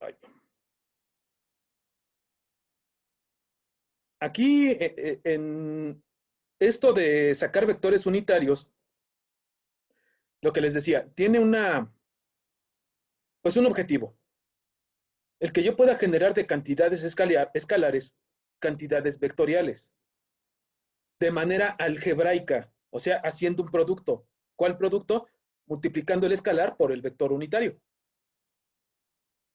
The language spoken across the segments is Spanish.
Ay. Aquí, en esto de sacar vectores unitarios, lo que les decía, tiene pues un objetivo. El que yo pueda generar de cantidades escalares cantidades vectoriales de manera algebraica, o sea, haciendo un producto. ¿Cuál producto? Multiplicando el escalar por el vector unitario.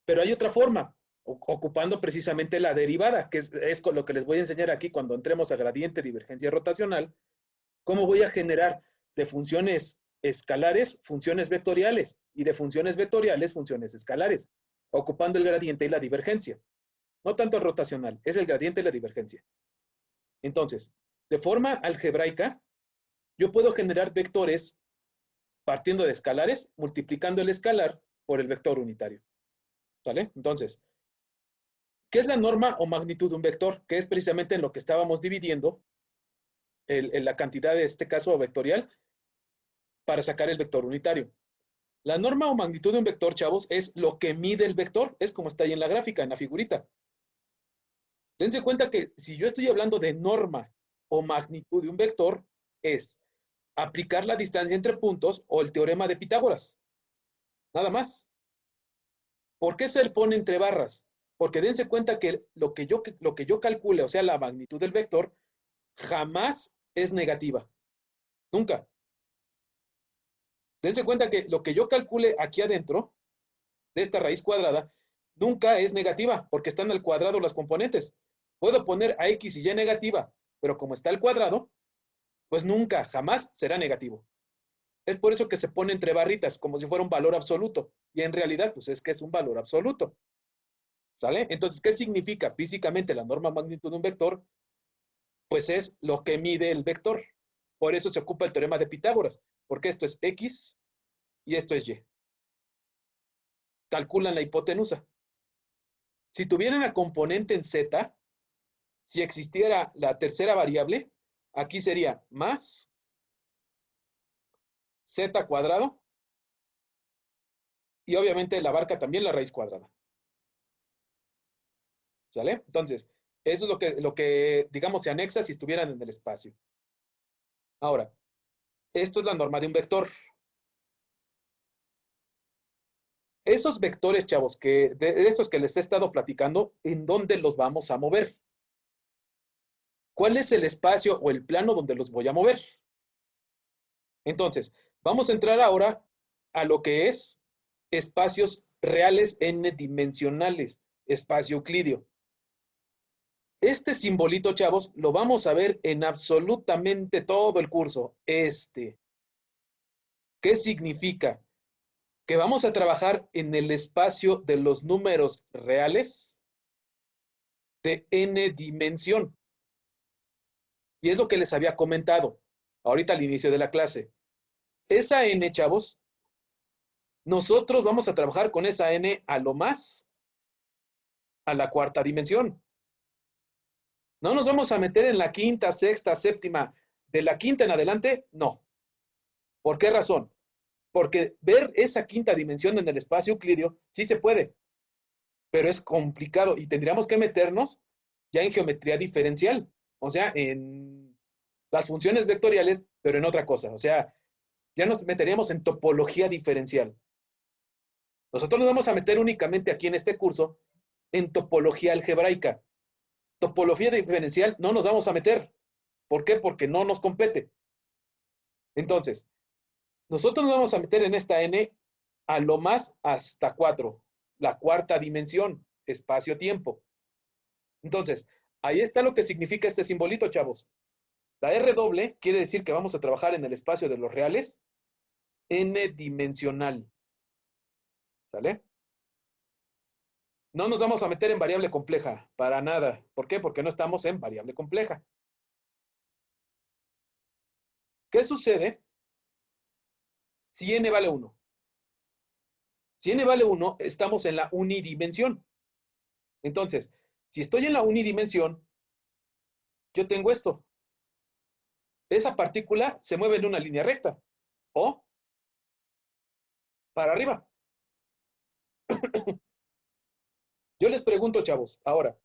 Pero hay otra forma, ocupando precisamente la derivada, que es con lo que les voy a enseñar aquí cuando entremos a gradiente, divergencia rotacional, cómo voy a generar de funciones escalares funciones vectoriales y de funciones vectoriales funciones escalares, ocupando el gradiente y la divergencia. No tanto el rotacional, es el gradiente y la divergencia. Entonces, de forma algebraica, yo puedo generar vectores partiendo de escalares, multiplicando el escalar por el vector unitario. ¿Vale? Entonces, ¿qué es la norma o magnitud de un vector? Que es precisamente en lo que estábamos dividiendo la cantidad de este caso vectorial para sacar el vector unitario. La norma o magnitud de un vector, chavos, es lo que mide el vector, es como está ahí en la gráfica, en la figurita. Dense cuenta que si yo estoy hablando de norma o magnitud de un vector, es aplicar la distancia entre puntos o el teorema de Pitágoras. Nada más. ¿Por qué se pone entre barras? Porque dense cuenta que lo que yo calcule, o sea, la magnitud del vector, jamás es negativa. Nunca. Dense cuenta que lo que yo calcule aquí adentro, de esta raíz cuadrada, nunca es negativa, porque están al cuadrado las componentes. Puedo poner a x y y negativa, pero como está al cuadrado, pues nunca, jamás será negativo. Es por eso que se pone entre barritas, como si fuera un valor absoluto. Y en realidad, pues es que es un valor absoluto. ¿Sale? Entonces, ¿qué significa físicamente la norma magnitud de un vector? Pues es lo que mide el vector. Por eso se ocupa el teorema de Pitágoras, porque esto es x y esto es y. Calculan la hipotenusa. Si tuvieran la componente en z, si existiera la tercera variable, aquí sería más z cuadrado y obviamente la abarca también la raíz cuadrada. ¿Sale? Entonces, eso es lo que, digamos, se anexa si estuvieran en el espacio. Ahora, esto es la norma de un vector. Esos vectores, chavos, de estos que les he estado platicando, ¿en dónde los vamos a mover? ¿Cuál es el espacio o el plano donde los voy a mover? Entonces, vamos a entrar ahora a lo que es espacios reales n-dimensionales, espacio euclidio. Este simbolito, chavos, lo vamos a ver en absolutamente todo el curso. ¿Qué significa? Que vamos a trabajar en el espacio de los números reales de n dimensión. Y es lo que les había comentado ahorita al inicio de la clase. Esa n, chavos, nosotros vamos a trabajar con esa n a lo más a la cuarta dimensión. No nos vamos a meter en la quinta, sexta, séptima. De la quinta en adelante, no. ¿Por qué razón? Porque ver esa quinta dimensión en el espacio euclidio sí se puede, pero es complicado y tendríamos que meternos ya en geometría diferencial, o sea, en las funciones vectoriales, pero en otra cosa. O sea, ya nos meteríamos en topología diferencial. Nosotros nos vamos a meter únicamente aquí en este curso en topología algebraica. Topología diferencial no nos vamos a meter. ¿Por qué? Porque no nos compete. Entonces, nosotros nos vamos a meter en esta n a lo más hasta 4, la cuarta dimensión, espacio-tiempo. Entonces, ahí está lo que significa este simbolito, chavos. La R doble quiere decir que vamos a trabajar en el espacio de los reales n-dimensional. ¿Sale? No nos vamos a meter en variable compleja, para nada. ¿Por qué? Porque no estamos en variable compleja. ¿Qué sucede si n vale 1? Si n vale 1, estamos en la unidimensión. Entonces, si estoy en la unidimensión, yo tengo esto. Esa partícula se mueve en una línea recta o para arriba. Yo les pregunto, chavos, ahora,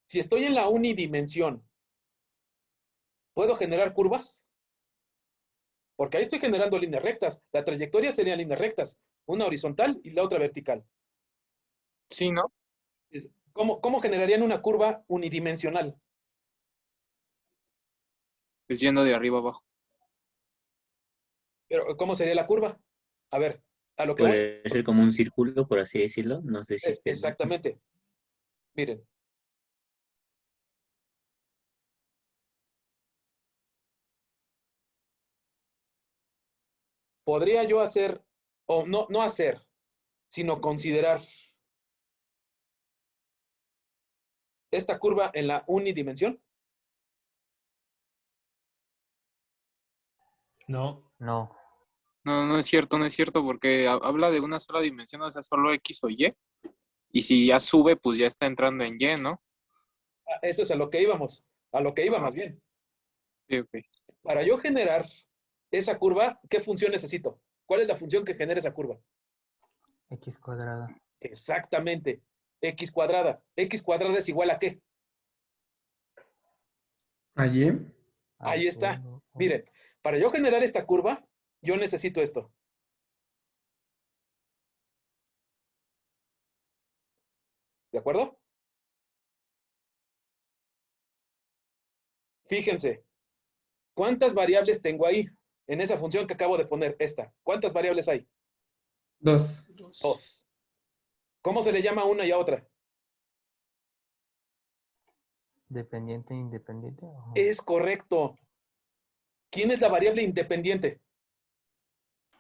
si estoy en la unidimensión, ¿puedo generar curvas? Porque ahí estoy generando líneas rectas. La trayectoria serían líneas rectas, una horizontal y la otra vertical. Sí, ¿no? ¿Cómo generarían una curva unidimensional? Pues yendo de arriba abajo. Pero, ¿cómo sería la curva? A ver, a lo que voy. Puede ser como un círculo, por así decirlo. No sé si esté bien. Exactamente. Miren. Podría yo hacer, o no hacer, sino considerar esta curva en la unidimensión. No. No. No, no es cierto, no es cierto, porque habla de una sola dimensión, o sea, solo X o Y. Y si ya sube, pues ya está entrando en Y, ¿no? Eso es a lo que íbamos, a lo que iba Ajá. más bien. Sí, ok. Para yo generar esa curva, ¿qué función necesito? ¿Cuál es la función que genera esa curva? X cuadrada. Exactamente, x cuadrada. X cuadrada es igual a ¿qué? Allí. Ahí está. Miren, para yo generar esta curva, yo necesito esto. ¿De acuerdo? Fíjense, ¿cuántas variables tengo ahí? En esa función que acabo de poner, esta. ¿Cuántas variables hay? 2. Dos. ¿Cómo se le llama a una y a otra? Dependiente e independiente. Es correcto. ¿Quién es la variable independiente?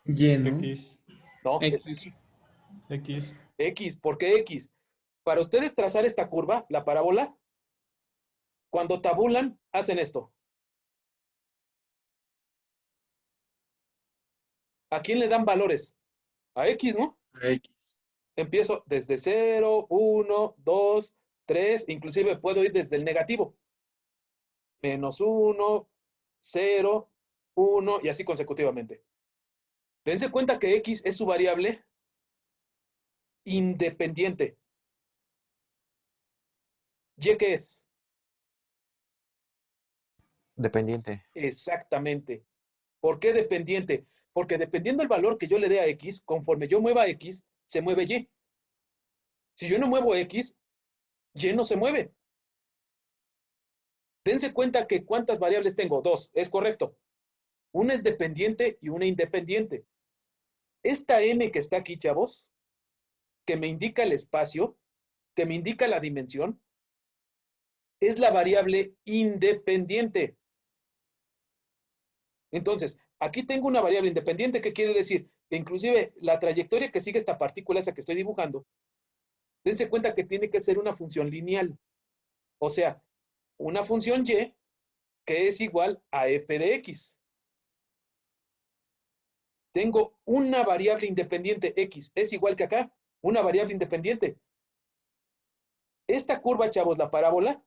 Y, ¿no? X. No, es X. x. X. X, ¿por qué x? Para ustedes trazar esta curva, la parábola, cuando tabulan, hacen esto. ¿A quién le dan valores? A x, ¿no? X. Empiezo desde 0, 1, 2, 3, inclusive puedo ir desde el negativo. Menos 1, 0, 1 y así consecutivamente. Dense cuenta que x es su variable independiente. ¿Y qué es? Dependiente. Exactamente. ¿Por qué dependiente? Porque dependiendo del valor que yo le dé a x, conforme yo mueva x, se mueve y. Si yo no muevo x, y no se mueve. Dense cuenta que ¿cuántas variables tengo? Dos, es correcto. Una es dependiente y una independiente. Esta n que está aquí, chavos, que me indica el espacio, que me indica la dimensión, es la variable independiente. Entonces, aquí tengo una variable independiente, que quiere decir que inclusive la trayectoria que sigue esta partícula, esa que estoy dibujando, dense cuenta que tiene que ser una función lineal. O sea, una función y que es igual a f de x. Tengo una variable independiente x, es igual que acá, una variable independiente. Esta curva, chavos, la parábola,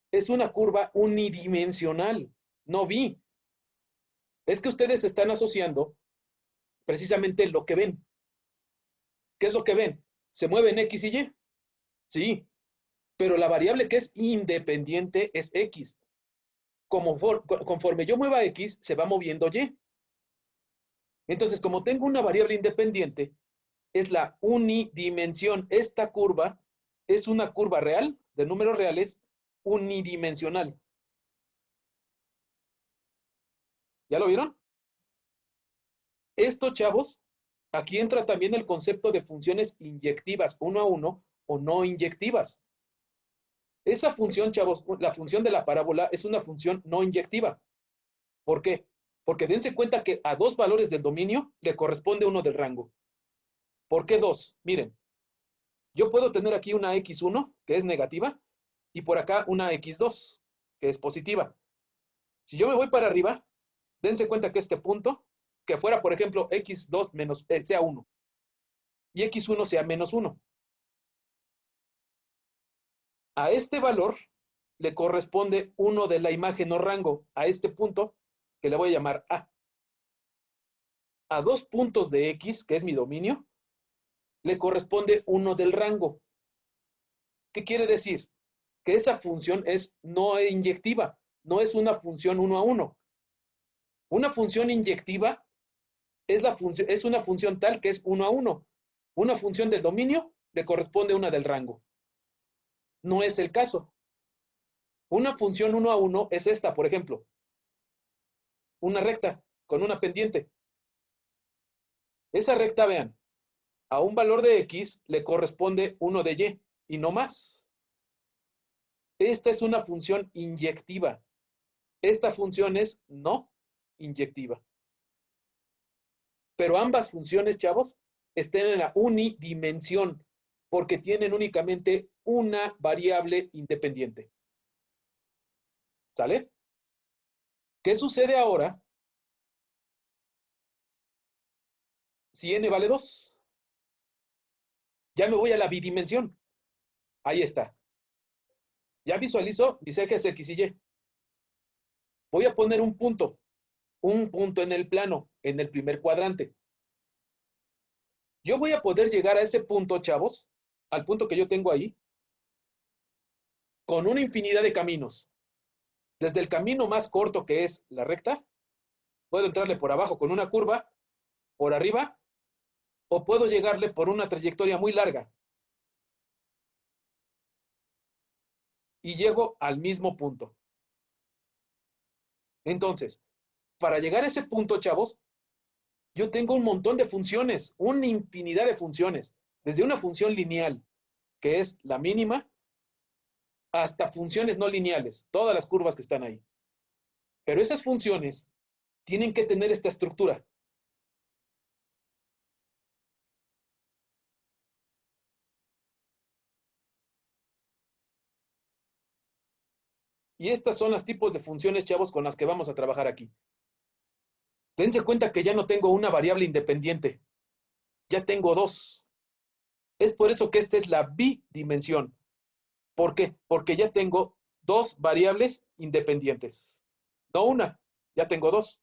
es una curva unidimensional, no bi. Es que ustedes están asociando precisamente lo que ven. ¿Qué es lo que ven? ¿Se mueven x y y? Sí, pero la variable que es independiente es x. Conforme yo mueva x, se va moviendo y. Entonces, como tengo una variable independiente, es la unidimensión. Esta curva es una curva real, de números reales, unidimensional. ¿Ya lo vieron? Esto, chavos, aquí entra también el concepto de funciones inyectivas, uno a uno, o no inyectivas. Esa función, chavos, la función de la parábola es una función no inyectiva. ¿Por qué? Porque dense cuenta que a dos valores del dominio le corresponde uno del rango. ¿Por qué dos? Miren, yo puedo tener aquí una x1, que es negativa, y por acá una x2, que es positiva. Si yo me voy para arriba, dense cuenta que este punto, que fuera, por ejemplo, x2 menos, sea 1, y x1 sea menos 1. A este valor le corresponde uno de la imagen o rango, a este punto, que le voy a llamar A. A dos puntos de x, que es mi dominio, le corresponde uno del rango. ¿Qué quiere decir? Que esa función es no inyectiva, no es una función 1 a 1. Una función inyectiva es una función tal que es 1 a 1. Una función del dominio le corresponde a una del rango. No es el caso. Una función 1 a 1 es esta, por ejemplo. Una recta con una pendiente. Esa recta, vean, a un valor de X le corresponde 1 de Y y no más. Esta es una función inyectiva. Esta función es no inyectiva. Pero ambas funciones, chavos, están en la unidimensión porque tienen únicamente una variable independiente. ¿Sale? ¿Qué sucede ahora si n vale 2? Ya me voy a la bidimensión. Ahí está. Ya visualizo mis ejes X y Y. Voy a poner un punto en el plano, en el primer cuadrante. Yo voy a poder llegar a ese punto, chavos, al punto que yo tengo ahí, con una infinidad de caminos. Desde el camino más corto, que es la recta, puedo entrarle por abajo con una curva, por arriba, o puedo llegarle por una trayectoria muy larga. Y llego al mismo punto. Entonces, para llegar a ese punto, chavos, yo tengo un montón de funciones, una infinidad de funciones, desde una función lineal, que es la mínima, hasta funciones no lineales, todas las curvas que están ahí. Pero esas funciones tienen que tener esta estructura. Y estas son los tipos de funciones, chavos, con las que vamos a trabajar aquí. Dense cuenta que ya no tengo una variable independiente. Ya tengo dos. Es por eso que esta es la bidimensión. ¿Por qué? Porque ya tengo dos variables independientes. No una, ya tengo dos.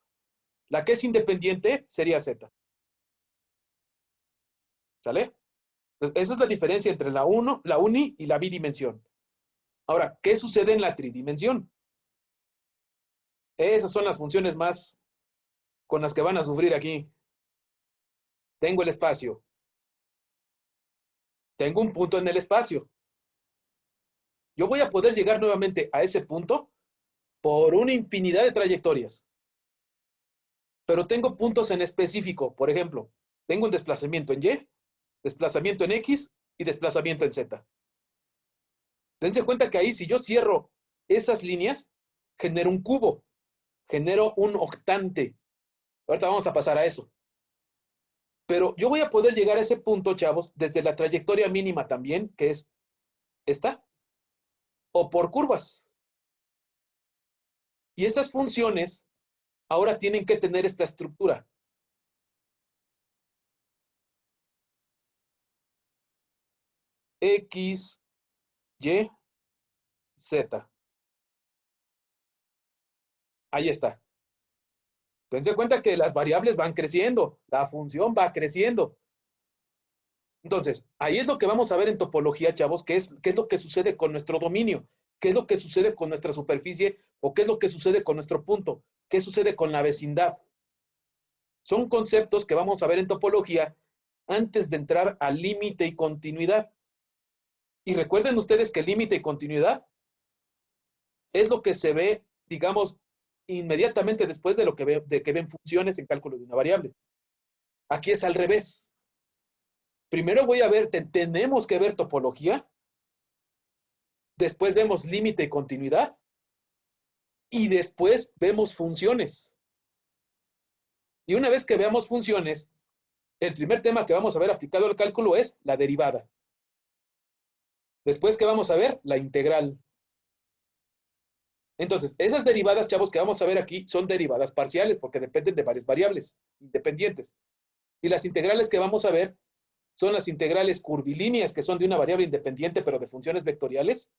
La que es independiente sería z. ¿Sale? Entonces, esa es la diferencia entre la uni y la bidimensión. Ahora, ¿qué sucede en la tridimensión? Esas son las funciones más con las que van a sufrir aquí. Tengo el espacio. Tengo un punto en el espacio. Yo voy a poder llegar nuevamente a ese punto por una infinidad de trayectorias. Pero tengo puntos en específico. Por ejemplo, tengo un desplazamiento en Y, desplazamiento en X y desplazamiento en Z. Dense cuenta que ahí, si yo cierro esas líneas, genero un cubo, genero un octante. Ahorita vamos a pasar a eso. Pero yo voy a poder llegar a ese punto, chavos, desde la trayectoria mínima también, que es esta, o por curvas. Y esas funciones ahora tienen que tener esta estructura. X, Y, Z. Ahí está. Dense cuenta que las variables van creciendo, la función va creciendo. Entonces, ahí es lo que vamos a ver en topología, chavos, qué es lo que sucede con nuestro dominio, qué es lo que sucede con nuestra superficie o qué es lo que sucede con nuestro punto, qué sucede con la vecindad. Son conceptos que vamos a ver en topología antes de entrar al límite y continuidad. Y recuerden ustedes que límite y continuidad es lo que se ve, digamos, inmediatamente después de que ven funciones en cálculo de una variable. Aquí es al revés. Primero voy a ver, tenemos que ver topología, después vemos límite y continuidad, y después vemos funciones. Y una vez que veamos funciones, el primer tema que vamos a ver aplicado al cálculo es la derivada. Después, ¿qué vamos a ver? La integral. Entonces, esas derivadas, chavos, que vamos a ver aquí son derivadas parciales porque dependen de varias variables independientes. Y las integrales que vamos a ver son las integrales curvilíneas, que son de una variable independiente, pero de funciones vectoriales,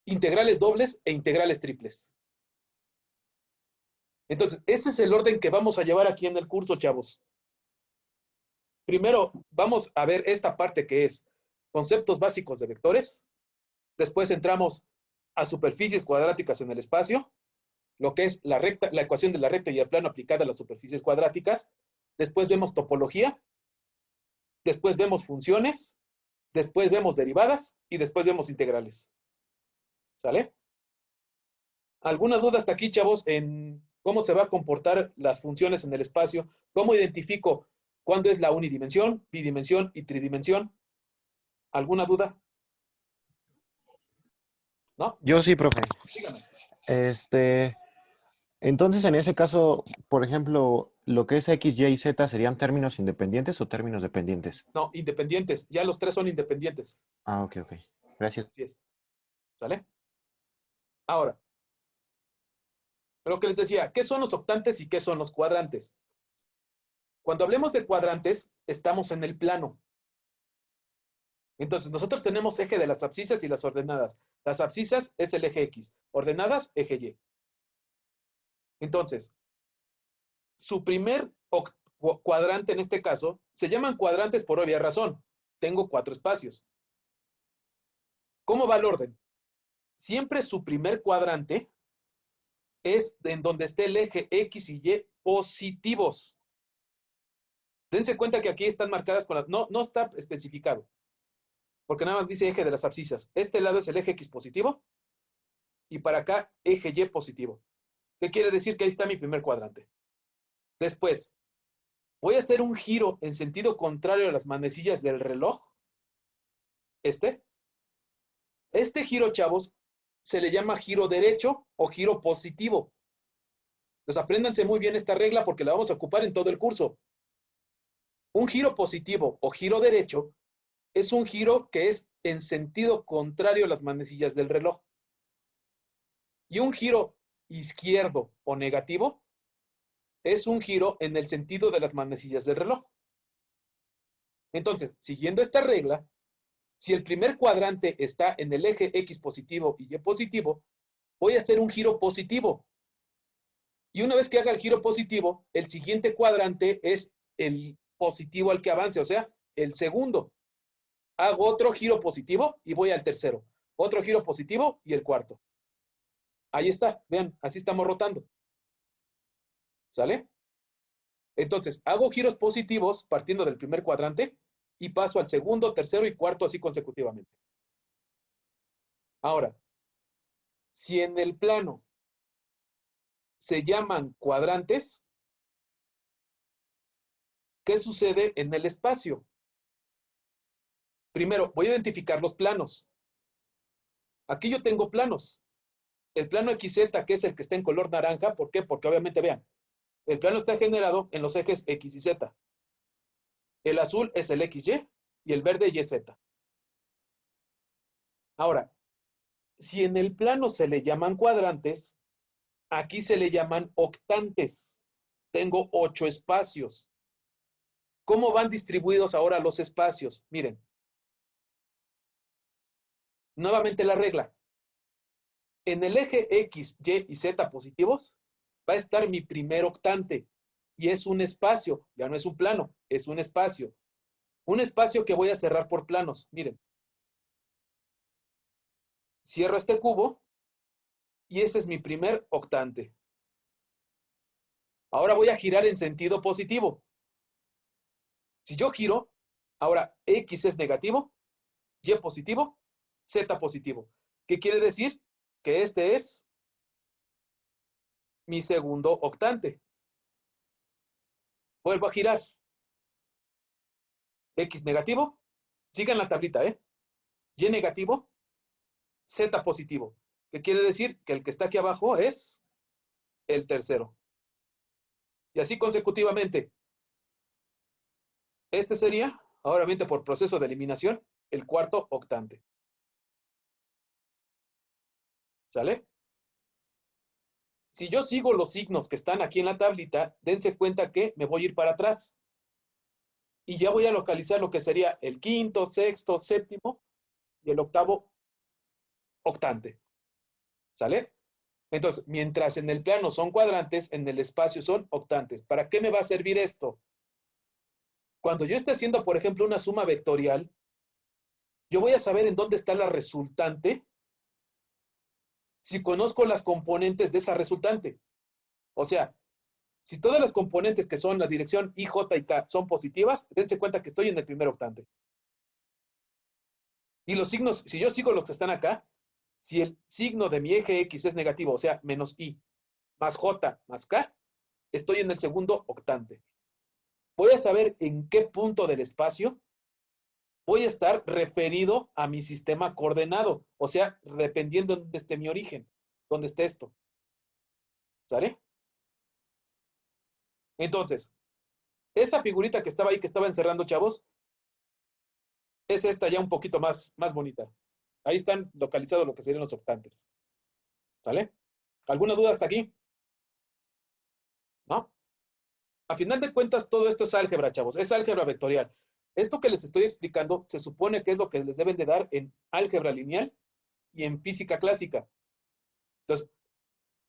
integrales dobles e integrales triples. Entonces, ese es el orden que vamos a llevar aquí en el curso, chavos. Primero, vamos a ver esta parte que es conceptos básicos de vectores. Después entramos a superficies cuadráticas en el espacio, lo que es la ecuación de la recta y el plano aplicada a las superficies cuadráticas. Después vemos topología, después vemos funciones, después vemos derivadas y después vemos integrales. ¿Sale? ¿Alguna duda hasta aquí, chavos, en cómo se va a comportar las funciones en el espacio? ¿Cómo identifico cuándo es la unidimensión, bidimensión y tridimensión? ¿Alguna duda? ¿No? Yo sí, profe. Dígame. Entonces, en ese caso, por ejemplo, lo que es X, Y y Z serían términos independientes o términos dependientes. No, independientes. Ya los tres son independientes. Ah, ok. Gracias. Así es. ¿Sale? Ahora, lo que les decía, ¿qué son los octantes y qué son los cuadrantes? Cuando hablemos de cuadrantes, estamos en el plano. Entonces, nosotros tenemos eje de las abscisas y las ordenadas. Las abscisas es el eje X, ordenadas, eje Y. Entonces, su primer cuadrante en este caso, se llaman cuadrantes por obvia razón. Tengo 4 espacios. ¿Cómo va el orden? Siempre su primer cuadrante es en donde esté el eje X y Y positivos. Dense cuenta que aquí están marcadas con las... No está especificado. Porque nada más dice eje de las abscisas. Este lado es el eje X positivo. Y para acá, eje Y positivo. ¿Qué quiere decir? Que ahí está mi primer cuadrante. Después, voy a hacer un giro en sentido contrario a las manecillas del reloj. Este giro, chavos, se le llama giro derecho o giro positivo. Entonces, apréndanse muy bien esta regla porque la vamos a ocupar en todo el curso. Un giro positivo o giro derecho es un giro que es en sentido contrario a las manecillas del reloj. Y un giro izquierdo o negativo es un giro en el sentido de las manecillas del reloj. Entonces, siguiendo esta regla, si el primer cuadrante está en el eje X positivo y Y positivo, voy a hacer un giro positivo. Y una vez que haga el giro positivo, el siguiente cuadrante es el positivo al que avance, o sea, el segundo. Hago otro giro positivo y voy al tercero. Otro giro positivo y el cuarto. Ahí está, vean, así estamos rotando. ¿Sale? Entonces, hago giros positivos partiendo del primer cuadrante y paso al segundo, tercero y cuarto así consecutivamente. Ahora, si en el plano se llaman cuadrantes, ¿qué sucede en el espacio? Primero, voy a identificar los planos. Aquí yo tengo planos. El plano XZ, que es el que está en color naranja, ¿por qué? Porque obviamente, vean, el plano está generado en los ejes X y Z. El azul es el XY y el verde YZ. Ahora, si en el plano se le llaman cuadrantes, aquí se le llaman octantes. Tengo 8 espacios. ¿Cómo van distribuidos ahora los espacios? Miren. Nuevamente la regla. En el eje X, Y y Z positivos va a estar mi primer octante. Y es un espacio, ya no es un plano, es un espacio. Un espacio que voy a cerrar por planos. Miren. Cierro este cubo y ese es mi primer octante. Ahora voy a girar en sentido positivo. Si yo giro, ahora X es negativo, Y positivo, Z positivo. ¿Qué quiere decir? Que este es mi segundo octante. Vuelvo a girar. X negativo, sigan la tablita, Y negativo, Z positivo. ¿Qué quiere decir? Que el que está aquí abajo es el tercero. Y así consecutivamente. Este sería, obviamente por proceso de eliminación, el cuarto octante. ¿Sale? Si yo sigo los signos que están aquí en la tablita, dense cuenta que me voy a ir para atrás. Y ya voy a localizar lo que sería el quinto, sexto, séptimo y el octavo octante. ¿Sale? Entonces, mientras en el plano son cuadrantes, en el espacio son octantes. ¿Para qué me va a servir esto? Cuando yo esté haciendo, por ejemplo, una suma vectorial, yo voy a saber en dónde está la resultante si conozco las componentes de esa resultante. O sea, si todas las componentes que son la dirección I, J y K son positivas, dense cuenta que estoy en el primer octante. Y los signos, si yo sigo los que están acá, si el signo de mi eje X es negativo, o sea, menos I, más J, más K, estoy en el segundo octante. Voy a saber en qué punto del espacio voy a estar referido a mi sistema coordenado, o sea, dependiendo de dónde esté mi origen, dónde esté esto. ¿Sale? Entonces, esa figurita que estaba ahí, que estaba encerrando, chavos, es esta ya un poquito más bonita. Ahí están localizados lo que serían los octantes. ¿Sale? ¿Alguna duda hasta aquí? ¿No? A final de cuentas, todo esto es álgebra, chavos. Es álgebra vectorial. Esto que les estoy explicando se supone que es lo que les deben de dar en álgebra lineal y en física clásica. Entonces,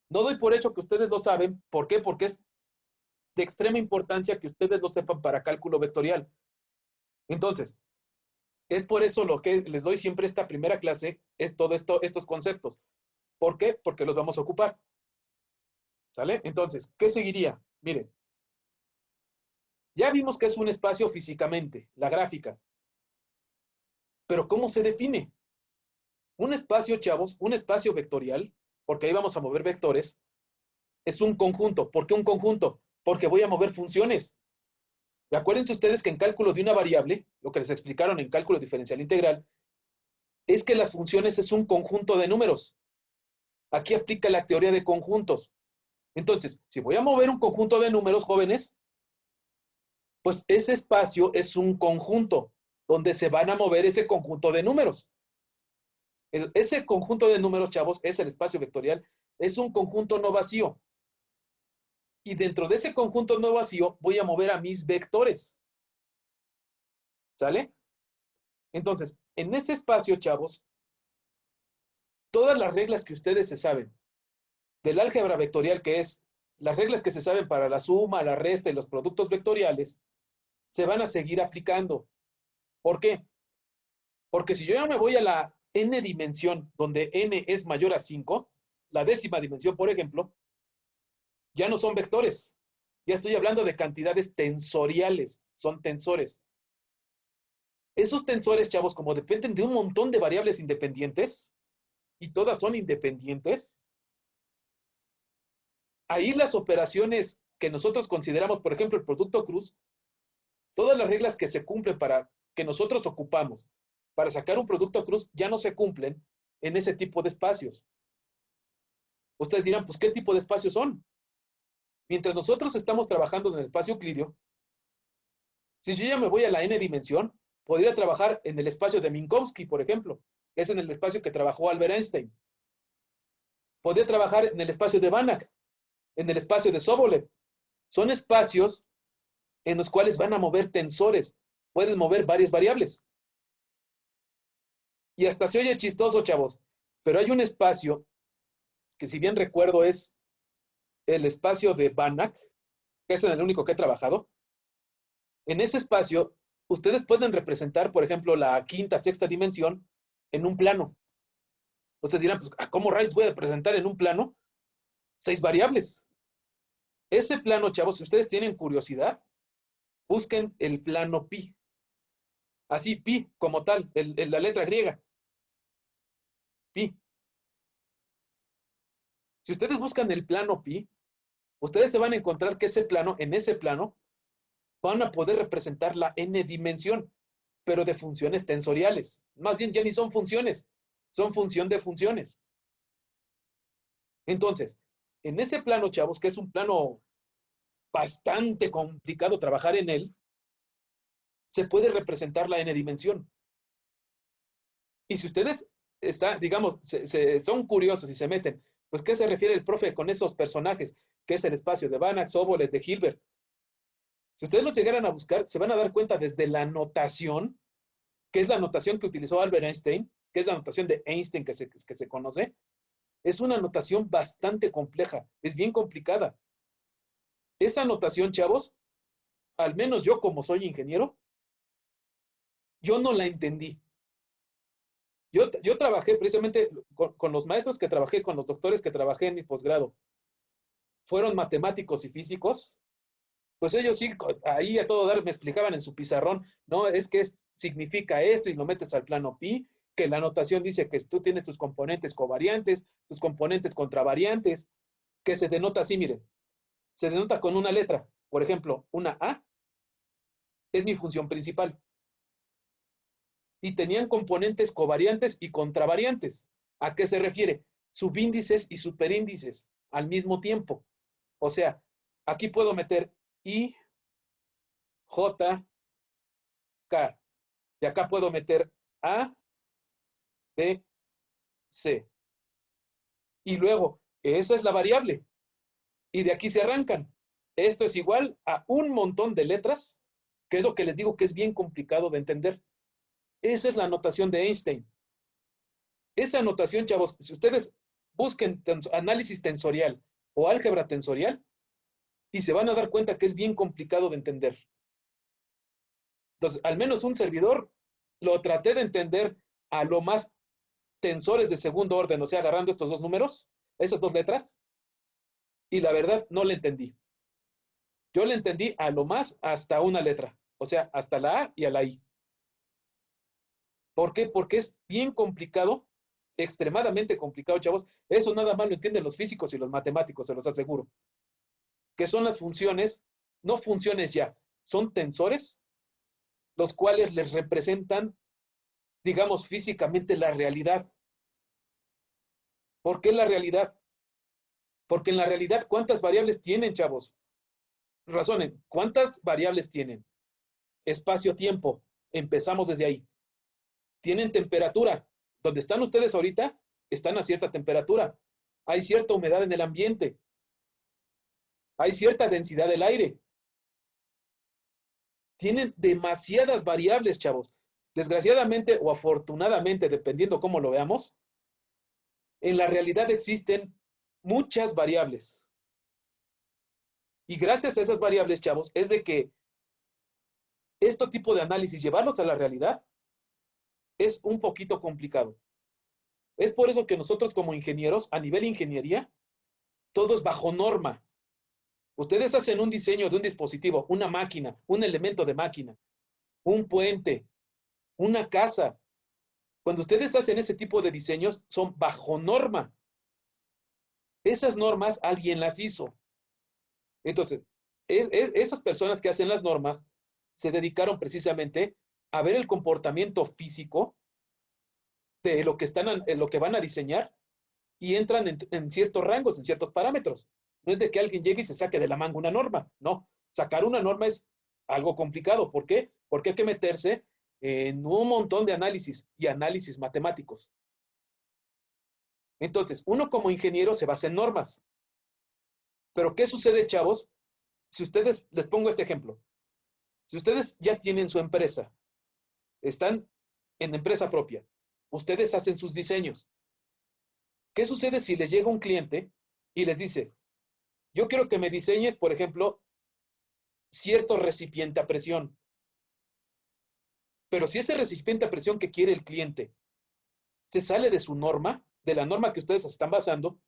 no doy por hecho que ustedes lo saben. ¿Por qué? Porque es de extrema importancia que ustedes lo sepan para cálculo vectorial. Entonces, es por eso lo que les doy siempre esta primera clase, es todo esto, estos conceptos. ¿Por qué? Porque los vamos a ocupar. ¿Sale? Entonces, ¿qué seguiría? Miren. Ya vimos que es un espacio físicamente, la gráfica. Pero ¿cómo se define? Un espacio, chavos, un espacio vectorial, porque ahí vamos a mover vectores, es un conjunto. ¿Por qué un conjunto? Porque voy a mover funciones. Y acuérdense ustedes que en cálculo de una variable, lo que les explicaron en cálculo diferencial integral, es que las funciones es un conjunto de números. Aquí aplica la teoría de conjuntos. Entonces, si voy a mover un conjunto de números, jóvenes, pues ese espacio es un conjunto donde se van a mover ese conjunto de números. Ese conjunto de números, chavos, es el espacio vectorial, es un conjunto no vacío. Y dentro de ese conjunto no vacío voy a mover a mis vectores. ¿Sale? Entonces, en ese espacio, chavos, todas las reglas que ustedes se saben del álgebra vectorial, que es las reglas que se saben para la suma, la resta y los productos vectoriales, se van a seguir aplicando. ¿Por qué? Porque si yo ya me voy a la n dimensión, donde n es mayor a 5, la décima dimensión, por ejemplo, ya no son vectores. Ya estoy hablando de cantidades tensoriales, son tensores. Esos tensores, chavos, como dependen de un montón de variables independientes, y todas son independientes, ahí las operaciones que nosotros consideramos, por ejemplo, el producto cruz, todas las reglas que se cumplen para que nosotros ocupamos para sacar un producto cruz ya no se cumplen en ese tipo de espacios. Ustedes dirán, pues, ¿qué tipo de espacios son? Mientras nosotros estamos trabajando en el espacio euclidio, si yo ya me voy a la n dimensión, podría trabajar en el espacio de Minkowski, por ejemplo, que es en el espacio que trabajó Albert Einstein. Podría trabajar en el espacio de Banach, en el espacio de Sobolev. Son espacios en los cuales van a mover tensores, pueden mover varias variables. Y hasta se oye chistoso, chavos, pero hay un espacio que, si bien recuerdo, es el espacio de Banach, que es en el único que he trabajado. En ese espacio, ustedes pueden representar, por ejemplo, la quinta, sexta dimensión en un plano. Ustedes dirán, pues, ¿cómo rayos voy a representar en un plano 6 variables? Ese plano, chavos, si ustedes tienen curiosidad, busquen el plano pi. Así, pi, como tal, la letra griega. Pi. Si ustedes buscan el plano pi, ustedes se van a encontrar que ese plano, en ese plano, van a poder representar la n dimensión, pero de funciones tensoriales. Más bien ya ni son funciones, son función de funciones. Entonces, en ese plano, chavos, que es un plano bastante complicado trabajar en él, se puede representar la n dimensión. Y si ustedes digamos, son curiosos y se meten, pues, ¿qué se refiere el profe con esos personajes? Que es el espacio de Banach, Sobolev, de Hilbert. Si ustedes los llegaran a buscar, se van a dar cuenta desde la notación, que es la notación que utilizó Albert Einstein, que es la notación de Einstein que se conoce, es una notación bastante compleja, es bien complicada. Esa notación, chavos, al menos yo como soy ingeniero, yo no la entendí. Yo trabajé precisamente con los maestros que trabajé, con los doctores que trabajé en mi posgrado, fueron matemáticos y físicos, pues ellos sí, ahí a todo dar me explicaban en su pizarrón, no, es que significa esto y lo metes al plano pi, que la notación dice que tú tienes tus componentes covariantes, tus componentes contravariantes, que se denota así, miren, se denota con una letra. Por ejemplo, una A es mi función principal. Y tenían componentes covariantes y contravariantes. ¿A qué se refiere? Subíndices y superíndices al mismo tiempo. O sea, aquí puedo meter I, J, K. Y acá puedo meter A, B, C. Y luego, esa es la variable. Y de aquí se arrancan. Esto es igual a un montón de letras, que es lo que les digo que es bien complicado de entender. Esa es la notación de Einstein. Esa notación, chavos, si ustedes busquen análisis tensorial o álgebra tensorial, y se van a dar cuenta que es bien complicado de entender. Entonces, al menos un servidor lo traté de entender a lo más tensores de segundo orden, o sea, agarrando estos dos números, esas dos letras, y la verdad no le entendí. Yo le entendí a lo más hasta una letra, o sea, hasta la A y a la I. ¿Por qué? Porque es bien complicado, extremadamente complicado, chavos. Eso nada más lo entienden los físicos y los matemáticos, se los aseguro. Que son las funciones, no funciones ya, son tensores, los cuales les representan, digamos, físicamente la realidad. ¿Por qué la realidad? Porque en la realidad, ¿cuántas variables tienen, chavos? Razonen, ¿cuántas variables tienen? Espacio-tiempo, empezamos desde ahí. Tienen temperatura. Donde están ustedes ahorita, están a cierta temperatura. Hay cierta humedad en el ambiente. Hay cierta densidad del aire. Tienen demasiadas variables, chavos. Desgraciadamente o afortunadamente, dependiendo cómo lo veamos, en la realidad existen muchas variables. Y gracias a esas variables, chavos, es de que este tipo de análisis, llevarlos a la realidad, es un poquito complicado. Es por eso que nosotros como ingenieros, a nivel ingeniería, todo es bajo norma. Ustedes hacen un diseño de un dispositivo, una máquina, un elemento de máquina, un puente, una casa. Cuando ustedes hacen ese tipo de diseños, son bajo norma. Esas normas alguien las hizo. Entonces, esas personas que hacen las normas se dedicaron precisamente a ver el comportamiento físico de lo que lo que van a diseñar y entran en ciertos rangos, en ciertos parámetros. No es de que alguien llegue y se saque de la manga una norma. No, sacar una norma es algo complicado. ¿Por qué? Porque hay que meterse en un montón de análisis y análisis matemáticos. Entonces, uno como ingeniero se basa en normas. Pero ¿qué sucede, chavos? Si ustedes, les pongo este ejemplo. Si ustedes ya tienen su empresa, están en empresa propia, ustedes hacen sus diseños. ¿Qué sucede si les llega un cliente y les dice, yo quiero que me diseñes, por ejemplo, cierto recipiente a presión? Pero si ese recipiente a presión que quiere el cliente se sale de su norma, de la norma que ustedes están basando,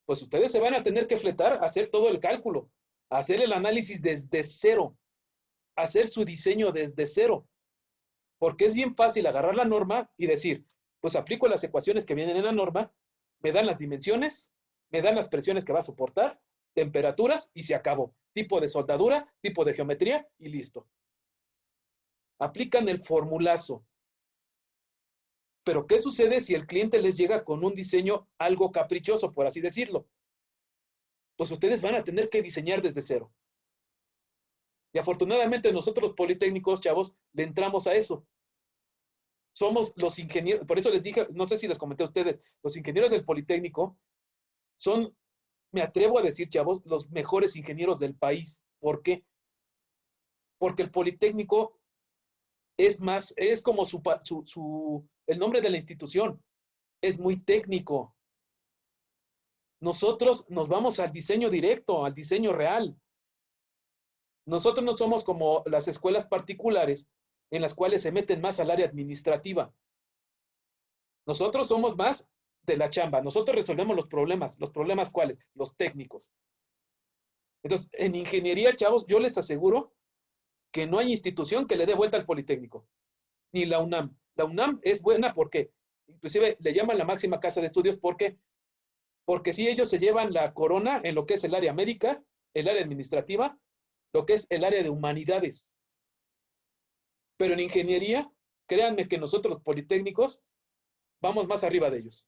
pues ustedes se van a tener que fletar a hacer todo el cálculo, a hacer el análisis desde cero, a hacer su diseño desde cero. Porque es bien fácil agarrar la norma y decir, pues aplico las ecuaciones que vienen en la norma, me dan las dimensiones, me dan las presiones que va a soportar, temperaturas y se acabó. Tipo de soldadura, tipo de geometría y listo. Aplican el formulazo. Pero ¿qué sucede si el cliente les llega con un diseño algo caprichoso, por así decirlo? Pues ustedes van a tener que diseñar desde cero. Y afortunadamente nosotros los politécnicos, chavos, le entramos a eso. Somos los ingenieros, por eso les dije, no sé si les comenté a ustedes, los ingenieros del Politécnico son, me atrevo a decir, chavos, los mejores ingenieros del país. ¿Por qué? Porque el Politécnico es más, es como el nombre de la institución, es muy técnico. Nosotros nos vamos al diseño directo, al diseño real. Nosotros no somos como las escuelas particulares en las cuales se meten más al área administrativa. Nosotros somos más de la chamba. Nosotros resolvemos los problemas. ¿Los problemas cuáles? Los técnicos. Entonces, en ingeniería, chavos, yo les aseguro que no hay institución que le dé vuelta al Politécnico. Ni la UNAM. La UNAM es buena porque, inclusive le llaman la máxima casa de estudios porque sí ellos se llevan la corona en lo que es el área médica, el área administrativa, lo que es el área de humanidades. Pero en ingeniería, créanme que nosotros los politécnicos vamos más arriba de ellos.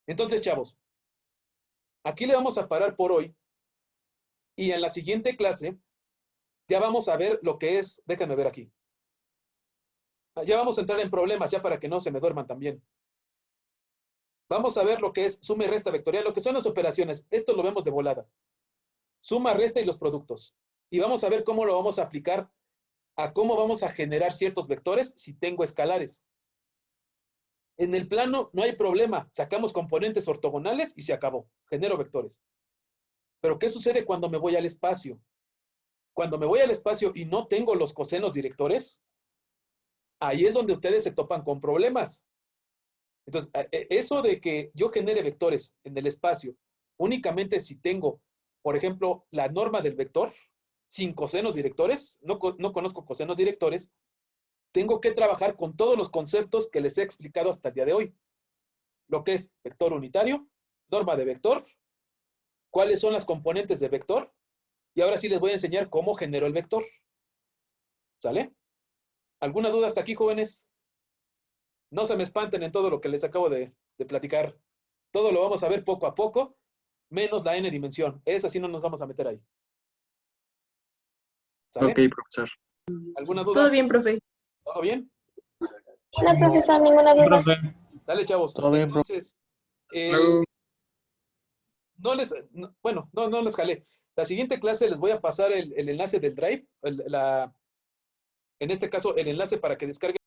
Entonces, chavos, aquí le vamos a parar por hoy y en la siguiente clase ya vamos a ver lo que es, déjenme ver aquí. Ya vamos a entrar en problemas, ya para que no se me duerman también. Vamos a ver lo que es suma y resta vectorial, lo que son las operaciones. Esto lo vemos de volada. Suma, resta y los productos. Y vamos a ver cómo lo vamos a aplicar a cómo vamos a generar ciertos vectores si tengo escalares. En el plano no hay problema. Sacamos componentes ortogonales y se acabó. Genero vectores. Pero ¿qué sucede cuando me voy al espacio? Cuando me voy al espacio y no tengo los cosenos directores, ahí es donde ustedes se topan con problemas. Entonces, eso de que yo genere vectores en el espacio únicamente si tengo, por ejemplo, la norma del vector, sin cosenos directores, no conozco cosenos directores, tengo que trabajar con todos los conceptos que les he explicado hasta el día de hoy. Lo que es vector unitario, norma de vector, cuáles son las componentes de vector, y ahora sí les voy a enseñar cómo genero el vector. ¿Sale? ¿Alguna duda hasta aquí, jóvenes? No se me espanten en todo lo que les acabo de platicar. Todo lo vamos a ver poco a poco, menos la n dimensión. Esa sí no nos vamos a meter ahí. ¿Sale? Ok, profesor. ¿Alguna duda? Todo bien, profe. ¿Todo bien? No, profesor, ninguna duda. Dale, chavos. Todo bien, profe. Entonces, no les jalé. La siguiente clase les voy a pasar el enlace del Drive, en este caso el enlace para que descarguen